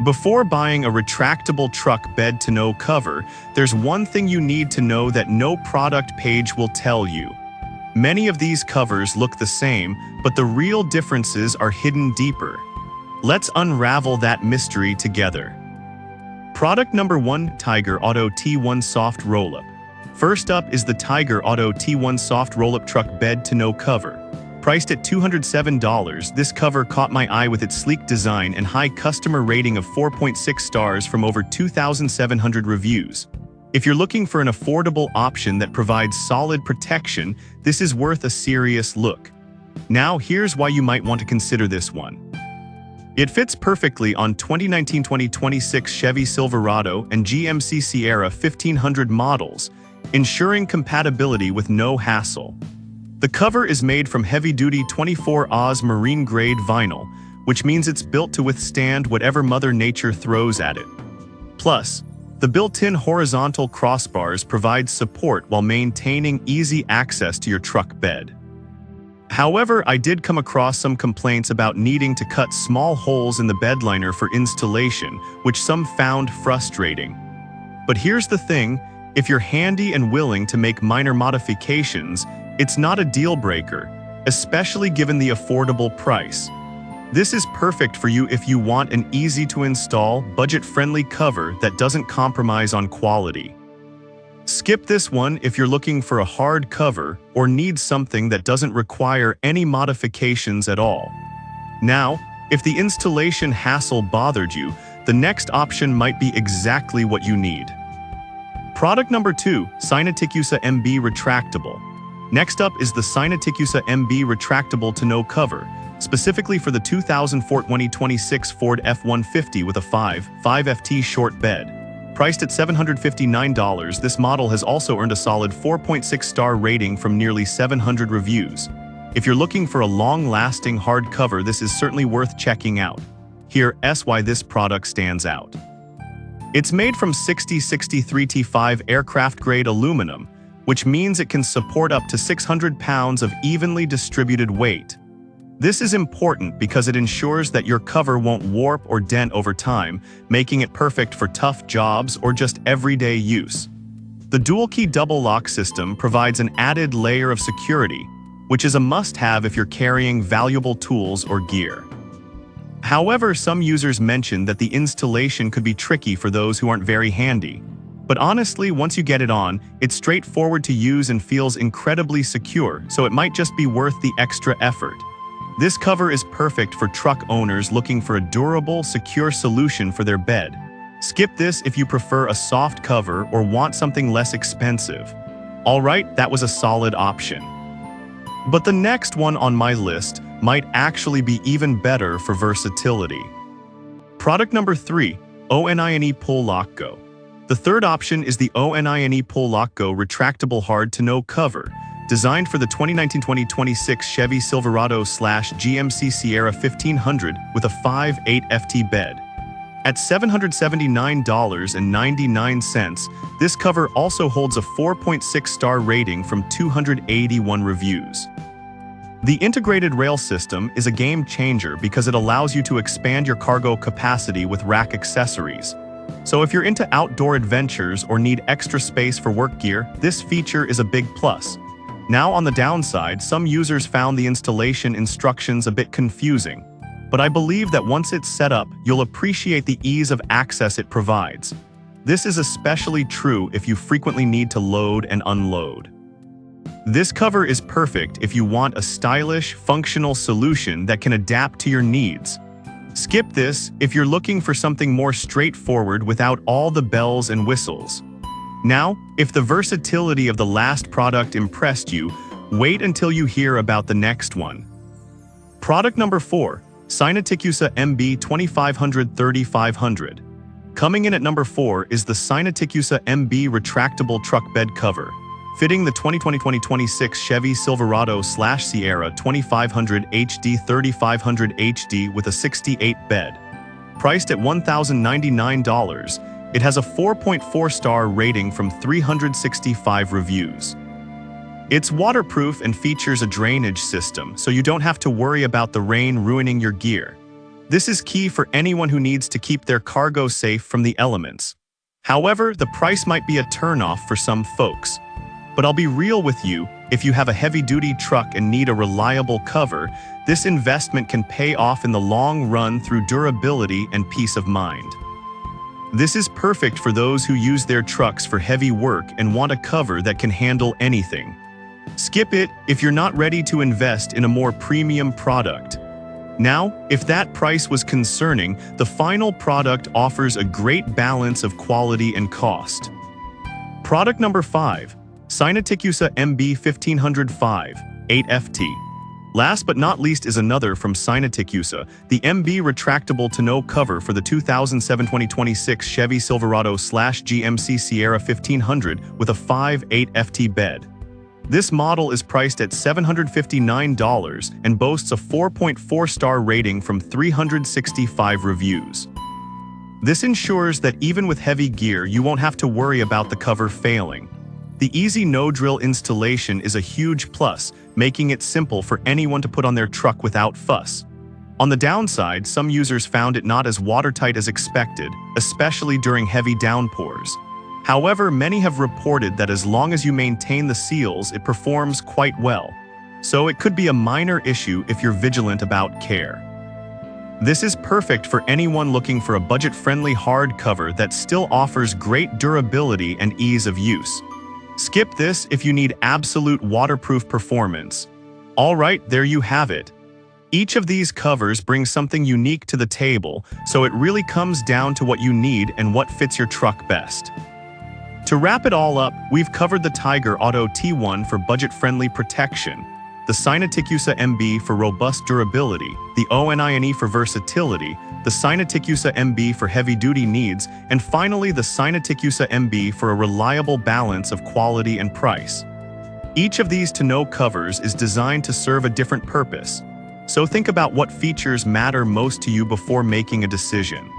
Before buying a retractable truck bed tonneau cover, there's one thing you need to know that no product page will tell you. Many of these covers look the same, but the real differences are hidden deeper. Let's unravel that mystery together. Product number 1, Tiger Auto T1 Soft Roll-Up. First up is the Tiger Auto T1 Soft Roll-Up Truck Bed Tonneau Cover. Priced at $207, this cover caught my eye with its sleek design and high customer rating of 4.6 stars from over 2,700 reviews. If you're looking for an affordable option that provides solid protection, this is worth a serious look. Now, here's why you might want to consider this one. It fits perfectly on 2019-2026 Chevy Silverado and GMC Sierra 1500 models, ensuring compatibility with no hassle. The cover is made from heavy-duty 24 Oz marine-grade vinyl, which means it's built to withstand whatever Mother Nature throws at it. Plus, the built-in horizontal crossbars provide support while maintaining easy access to your truck bed. However, I did come across some complaints about needing to cut small holes in the bed liner for installation, which some found frustrating. But here's the thing, if you're handy and willing to make minor modifications, it's not a deal-breaker, especially given the affordable price. This is perfect for you if you want an easy-to-install, budget-friendly cover that doesn't compromise on quality. Skip this one if you're looking for a hard cover or need something that doesn't require any modifications at all. Now, if the installation hassle bothered you, the next option might be exactly what you need. Product number 2, Tacoma MB Retractable. Next up is the Tacoma MB Retractable Tonneau Cover, specifically for the 2026 Ford F150 with a 5.5 short bed. Priced at $759, this model has also earned a solid 4.6-star rating from nearly 700 reviews. If you're looking for a long-lasting hard cover, this is certainly worth checking out. Here's why this product stands out. It's made from 6063 T5 aircraft-grade aluminum, which means it can support up to 600 pounds of evenly distributed weight. This is important because it ensures that your cover won't warp or dent over time, making it perfect for tough jobs or just everyday use. The dual-key double lock system provides an added layer of security, which is a must-have if you're carrying valuable tools or gear. However, some users mention that the installation could be tricky for those who aren't very handy. But honestly, once you get it on, it's straightforward to use and feels incredibly secure, so it might just be worth the extra effort. This cover is perfect for truck owners looking for a durable, secure solution for their bed. Skip this if you prefer a soft cover or want something less expensive. Alright, that was a solid option. But the next one on my list might actually be even better for versatility. Product number 3, Tonneau Pull Lock Go. The third option is the Tonneau Pull Lock Go Retractable Hard Tonneau Cover, designed for the 2019-2026 Chevy Silverado/GMC Sierra 1500 with a 5.8 FT bed. At $779.99, this cover also holds a 4.6-star rating from 281 reviews. The integrated rail system is a game changer because it allows you to expand your cargo capacity with rack accessories. So if you're into outdoor adventures or need extra space for work gear, this feature is a big plus. Now on the downside, some users found the installation instructions a bit confusing, but I believe that once it's set up, you'll appreciate the ease of access it provides. This is especially true if you frequently need to load and unload. This cover is perfect if you want a stylish, functional solution that can adapt to your needs. Skip this if you're looking for something more straightforward without all the bells and whistles. Now, if the versatility of the last product impressed you, wait until you hear about the next one. Product number 4, Tacoma MB 2500/3500. Coming in at number 4 is the Tacoma MB Retractable Truck Bed Cover, fitting the 2020-2026 Chevy Silverado/Sierra 2500 HD 3500 HD with a 68 bed. Priced at $1,099, it has a 4.4-star rating from 365 reviews. It's waterproof and features a drainage system, so you don't have to worry about the rain ruining your gear. This is key for anyone who needs to keep their cargo safe from the elements. However, the price might be a turnoff for some folks. But I'll be real with you, if you have a heavy-duty truck and need a reliable cover, this investment can pay off in the long run through durability and peace of mind. This is perfect for those who use their trucks for heavy work and want a cover that can handle anything. Skip it if you're not ready to invest in a more premium product. Now, if that price was concerning, the final product offers a great balance of quality and cost. Product number 5. Tacoma MB1505 8FT. Last but not least is another from Tacoma, the MB Retractable Tonneau cover for the 2007-2026 Chevy Silverado/GMC Sierra 1500 with a 5.8 FT bed. This model is priced at $759 and boasts a 4.4-star rating from 365 reviews. This ensures that even with heavy gear, you won't have to worry about the cover failing. The easy no-drill installation is a huge plus, making it simple for anyone to put on their truck without fuss. On the downside, some users found it not as watertight as expected, especially during heavy downpours. However, many have reported that as long as you maintain the seals, it performs quite well. So it could be a minor issue if you're vigilant about care. This is perfect for anyone looking for a budget-friendly hard cover that still offers great durability and ease of use. Skip this if you need absolute waterproof performance. Alright, there you have it. Each of these covers brings something unique to the table, so it really comes down to what you need and what fits your truck best. To wrap it all up, we've covered the Tiger Auto T1 for budget-friendly protection, the Tacoma MB for robust durability, the ONINE for versatility, the Tacoma MB for heavy-duty needs, and finally the Tacoma MB for a reliable balance of quality and price. Each of these tonneau covers is designed to serve a different purpose, so think about what features matter most to you before making a decision.